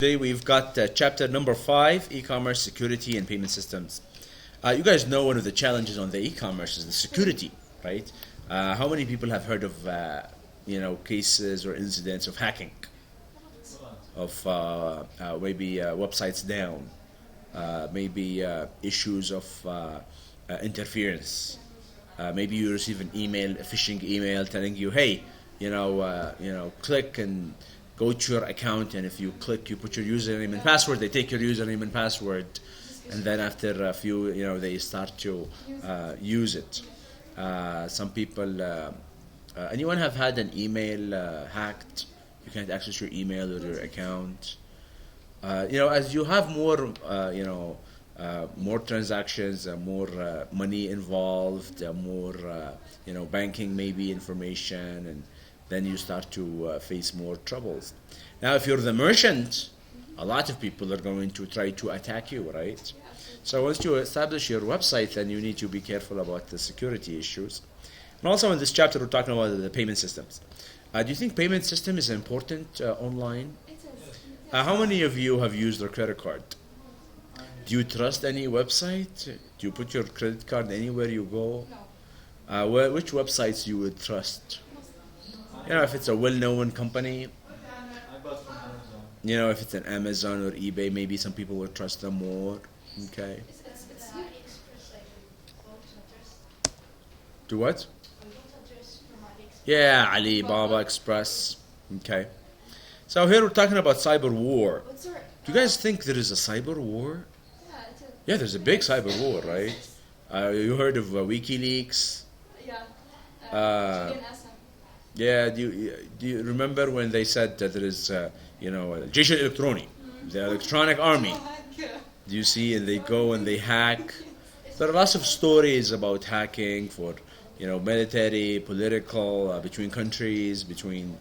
Today we've got chapter number 5, e-commerce security and payment systems. You guys know one of the challenges on the e-commerce is the security, right? How many people have heard of cases or incidents of hacking, of maybe websites down, maybe issues of interference. Maybe you receive an email, a phishing email, telling you, hey, click and go to your account, and if you click, you put your username and password. They take your username and password, and then after a few, they start to use it. Some people, anyone have had an email hacked? You can't access your email or your account. As you have more, more transactions, more money involved, more, banking maybe information, and then you start to face more troubles. Now, if you're the merchant, a lot of people are going to try to attack you, right? So once you establish your website, then you need to be careful about the security issues. And also in this chapter, we're talking about the payment systems. Do you think payment system is important online? How many of you have used their credit card? Do you trust any website? Do you put your credit card anywhere you go? Which websites you would trust? If it's a well-known company, if it's an Amazon or eBay, maybe some people would trust them more. Okay. Do what? Yeah, Alibaba Express. Okay. So here we're talking about Cyberwar. Do you guys think there is a cyber war? Yeah, there's a big cyber war, right? You heard of WikiLeaks? Yeah, do you remember when they said that there is, Jaysh al-Electroni, the electronic army? Do you see? And they go and they hack. There are lots of stories about hacking for, military, political, between countries, between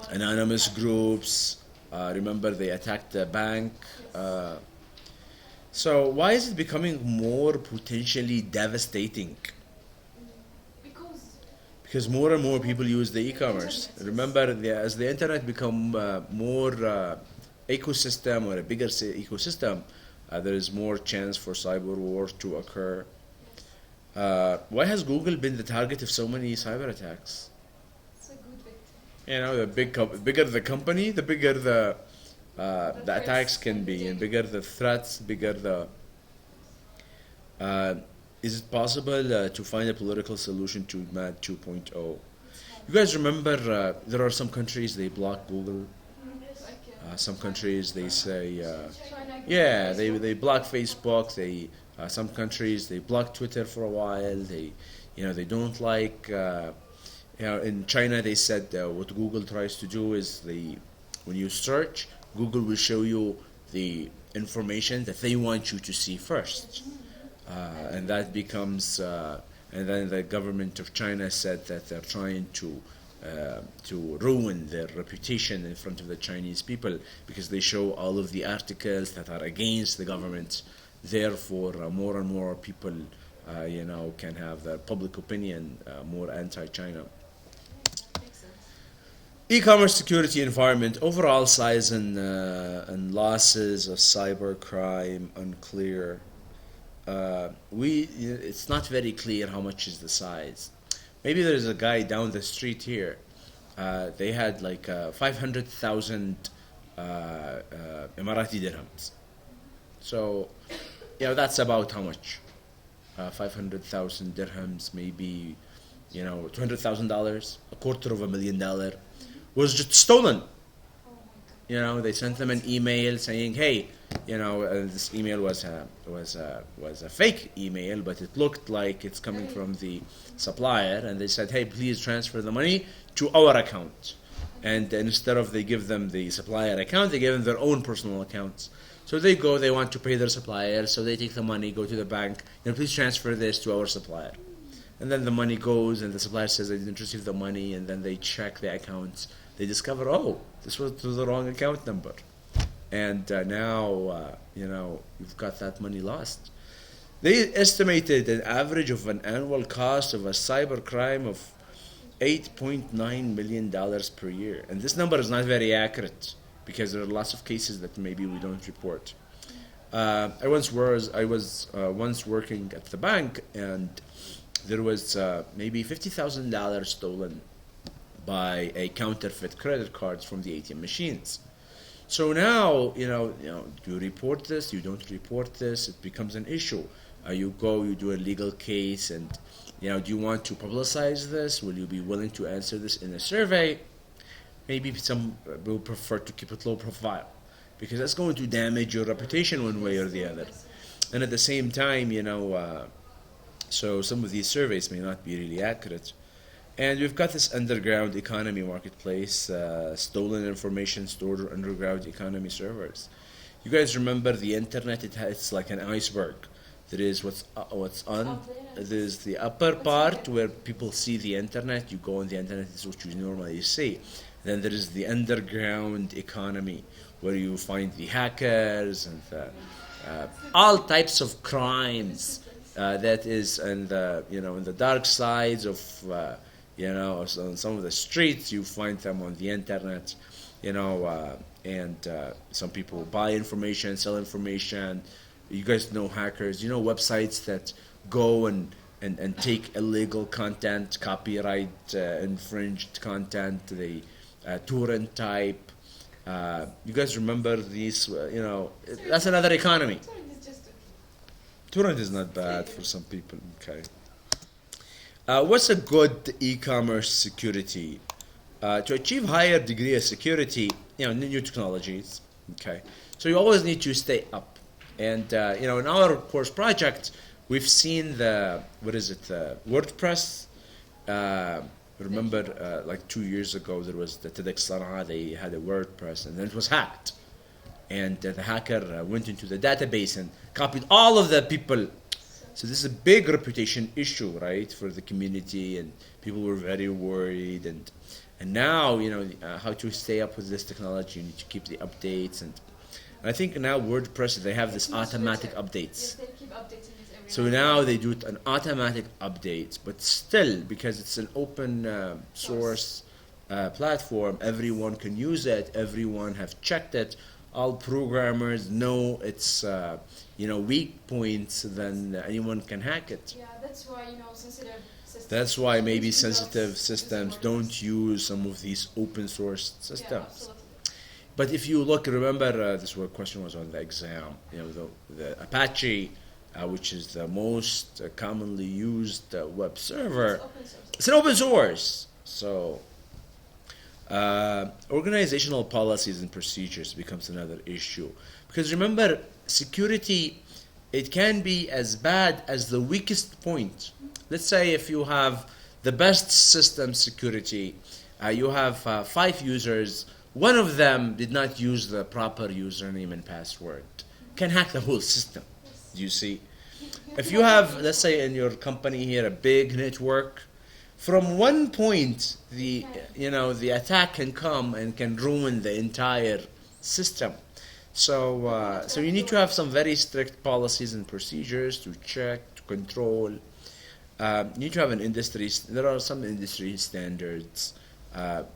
anonymous groups. Remember they attacked the bank. So why is it becoming more potentially devastating? Because more and more people use the e-commerce. Remember, as the internet become more ecosystem or a bigger ecosystem, there is more chance for cyber war to occur. Why has Google been the target of so many cyber attacks? It's a good The victim. bigger the company, the bigger the attacks can be, and bigger the threats, bigger the. Is it possible to find a political solution to MAD 2.0? You guys remember there are some countries they block Google. Some countries they say, they block Facebook. Some countries they block Twitter for a while. They don't like. In China they said what Google tries to do is when you search, Google will show you the information that they want you to see first. And that becomes, and then the government of China said that they're trying to ruin their reputation in front of the Chinese people because they show all of the articles that are against the government. Therefore, more and more people, can have their public opinion more anti-China. E-commerce security environment, overall size and losses of cyber crime unclear. It's not very clear how much is the size. Maybe there's a guy down the street here. They had like 500,000 Emirati dirhams. So, that's about how much? 500,000 dirhams, maybe, $200,000, $250,000 was just stolen. They sent them an email saying, "Hey, this email was a fake email, but it looked like it's coming from the supplier." And they said, "Hey, please transfer the money to our account." And instead of they give them the supplier account, they give them their own personal accounts. So they go, they want to pay their supplier, so they take the money, go to the bank, please transfer this to our supplier. And then the money goes, and the supplier says they didn't receive the money, and then they check the accounts. They discover, this was to the wrong account number. And now, you've got that money lost. They estimated an average of an annual cost of a cyber crime of $8.9 million per year, and this number is not very accurate because there are lots of cases that maybe we don't report. I was once working at the bank, and there was maybe $50,000 stolen by a counterfeit credit cards from the ATM machines. So now, do you report this? You don't report this? It becomes an issue. You do a legal case, and do you want to publicize this? Will you be willing to answer this in a survey? Maybe some will prefer to keep it low profile, because that's going to damage your reputation one way or the other. And at the same time, so some of these surveys may not be really accurate. And we've got this underground economy marketplace, stolen information stored on underground economy servers. You guys remember the internet? It's like an iceberg. There is what's on. There's the upper part where people see the internet. You go on the internet, it's what you normally see. Then there is the underground economy, where you find the hackers and all types of crimes. That is, in the dark sides of, on some of the streets, you find them on the internet, and some people buy information, sell information. You guys know hackers, websites that go and take illegal content, copyright infringed content, the torrent type. You guys remember these? That's another economy. Torrent is not bad for some people. Okay. What's a good e-commerce security? To achieve higher degree of security, new technologies. Okay. So you always need to stay up. And in our course project, we've seen WordPress. Remember, like 2 years ago, there was the TEDx Sana'a. They had a WordPress, and then it was hacked. And the hacker went into the database and copied all of the people. So this is a big reputation issue, right, for the community, and people were very worried. And now, how to stay up with this technology, you need to keep the updates. And I think now WordPress, they have this automatic updates. Yes, they keep updating it every So now they do an automatic update, but still, because it's an open source platform, everyone can use it. Everyone have checked it. All programmers know its weak points. Then anyone can hack it. Yeah, that's why sensitive systems. That's why maybe sensitive systems don't use some of these open source systems. Yeah, absolutely. But if you remember this question was on the exam. The Apache, which is the most commonly used web server. It's an open source. So organizational policies and procedures becomes another issue. Because remember, security, it can be as bad as the weakest point. Let's say if you have the best system security, you have 5 users, one of them did not use the proper username and password, can hack the whole system. Do you see? If you have, let's say in your company here, a big network, from one point, the attack can come and can ruin the entire system. So you need to have some very strict policies and procedures to check, to control. You need to have an industry. There are some industry standards.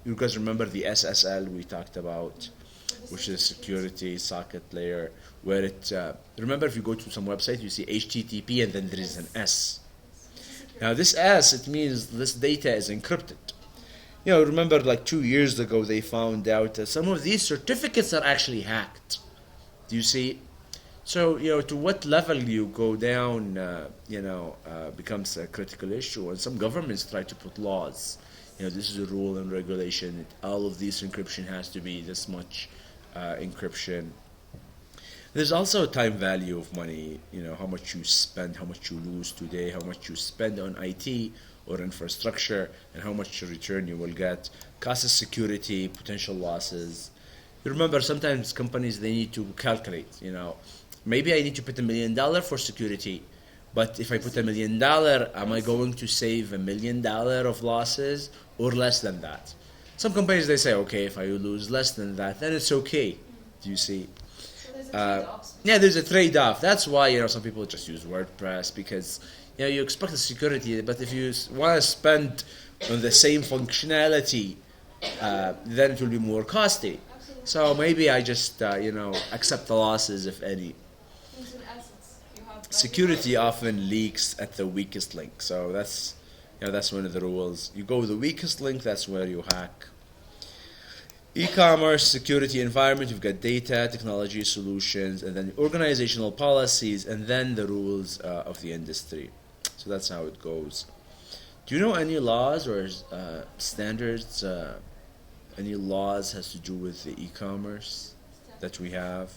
You guys remember the SSL we talked about, which is security socket layer, where it. Remember, if you go to some website, you see HTTP and then there is an S. Now this S, it means this data is encrypted. Remember, like 2 years ago, they found out that some of these certificates are actually hacked. Do you see? So, to what level you go down, becomes a critical issue. And some governments try to put laws. This is a rule and regulation. All of these encryption has to be this much encryption. There's also a time value of money, how much you spend, how much you lose today, how much you spend on IT or infrastructure, and how much return you will get. Cost of security, potential losses. You remember, sometimes companies, they need to calculate, maybe I need to put $1 million for security, but if I put $1 million, am I going to save $1 million of losses or less than that? Some companies, they say, okay, if I lose less than that, then it's okay. Do you see? There's a trade-off. That's why some people just use WordPress, because you expect the security, but if you want to spend on the same functionality, then it will be more costly. Absolutely. So maybe I just accept the losses, if any. Means in essence, you have like, Security often leaks at the weakest link, so that's one of the rules. You go with the weakest link, that's where you hack. E-commerce security environment, you've got data, technology, solutions, and then organizational policies, and then the rules of the industry. So that's how it goes. Do you know any laws or standards? Any laws has to do with the e-commerce that we have?